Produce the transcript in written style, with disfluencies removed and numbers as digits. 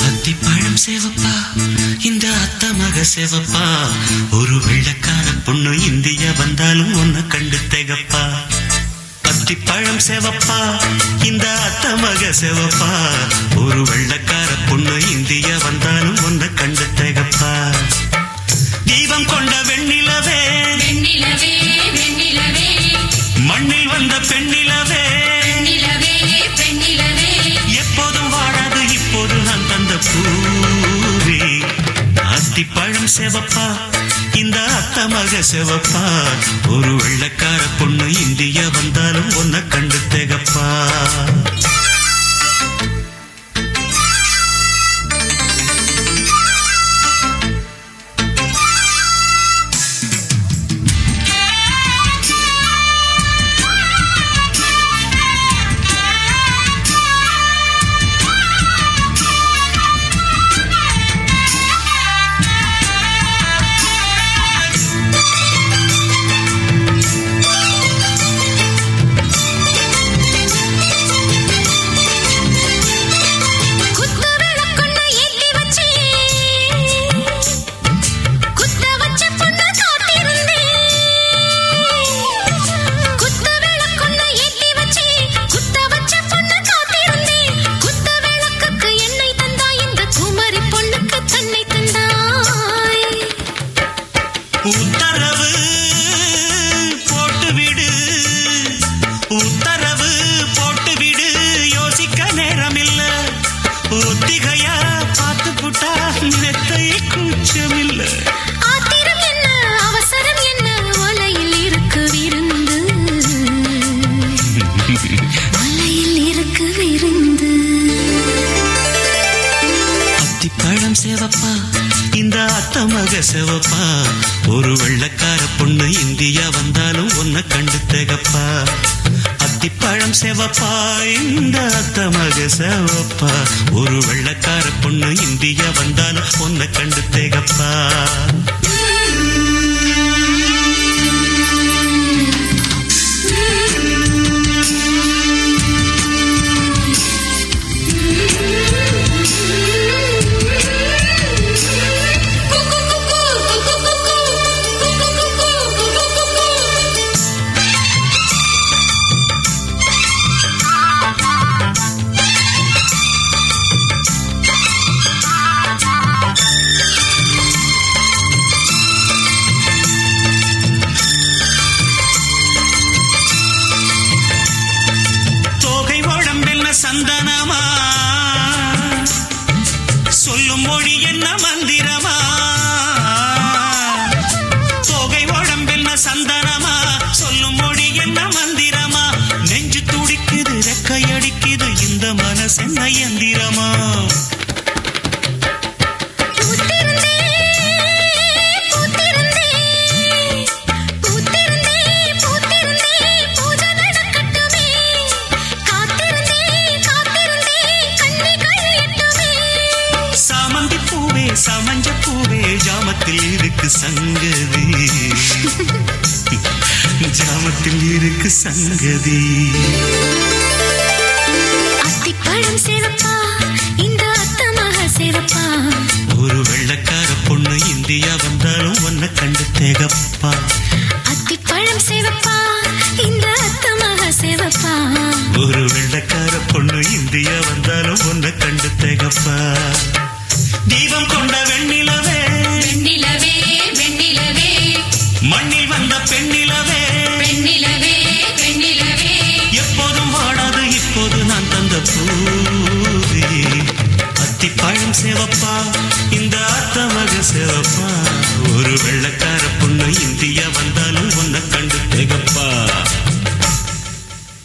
அத்திப்பழம் சேவப்பா இந்த அத்த மக சேவப்பா ஒரு வெள்ளக்கார பொண்ணு இந்தியா வந்தாலும் ஒன்ன கண்டு திகப்பா அத்திப்பழம் சேவப்பா இந்த அத்த மக சேவப்பா ஒரு வெள்ளக்கார பொண்ணு இந்தியா வந்தாலும் ஒன்ன கண்டு திகப்பா தீபம் கொண்ட வெண்ணிலவே வெண்ணிலவே வெண்ணிலவே மண்ணில் வந்த பெண்ணிலவே வெண்ணிலவே வெண்ணிலவே எப்போதும் வாழாது இப்போது நான் தந்த பூவே அத்திப்பழம் சேவப்பா இந்த அத்த மக சேவப்பா ஒரு வெள்ளக்கார பொண்ணு இந்தியா வந்தாலும் ஒன்ன கண்டு திகப்பா உத்தரவு போட்டுவிடு உத்தரவு போட்டுவிடு யோசிக்க நேரமில்ல ஒத்திகையா பார்த்து புட்டா நெத்தை கூச்சமில்ல ஆத்திரம் என்ன அவசரம் என்ன வலையில் இருக்கு விருந்து வலையில் இருக்கு விருந்து அத்திப்பழம் சேவப்பா இந்த அத்த மக சேவப்பா ஒரு வெள்ளக்கார பொண்ணு இந்தியா வந்தாலும் ஒன்ன கண்டு திகப்பா அத்திப்பழம் சேவப்பா இந்த அத்த மக சேவப்பா ஒரு வெள்ளக்கார பொண்ணு இந்தியா வந்தாலும் ஒன்ன கண்டு திகப்பா சந்தனமா சொல்லும் மொழி என்ன மந்திரமா தோகை உடம்பென்ன சந்தனமா சொல்லும் மொழி என்ன மந்திரமா நெஞ்சு துடிக்குது ரெக்கையடிக்குது இந்த மனசென்ன எந்திரமா சமஞ்ச பூவே ஜாமத்தில் இருக்கு சங்கதி ஜாமத்தில் இருக்கு சங்கதி அத்திப்பழம் சேவப்பா இந்த அத்த மக சேவப்பா ஒரு வெள்ளக்கார பொண்ணு இந்தியா வந்தாலும் ஒன்ன கண்டு திகப்பா அத்திப்பழம் சேவப்பா இந்த அத்த மக சேவப்பா ஒரு வெள்ளக்கார பொண்ணு இந்தியா வந்தாலும் ஒன்ன கண்டு திகப்பா தீபம் கொண்ட வெண்ணி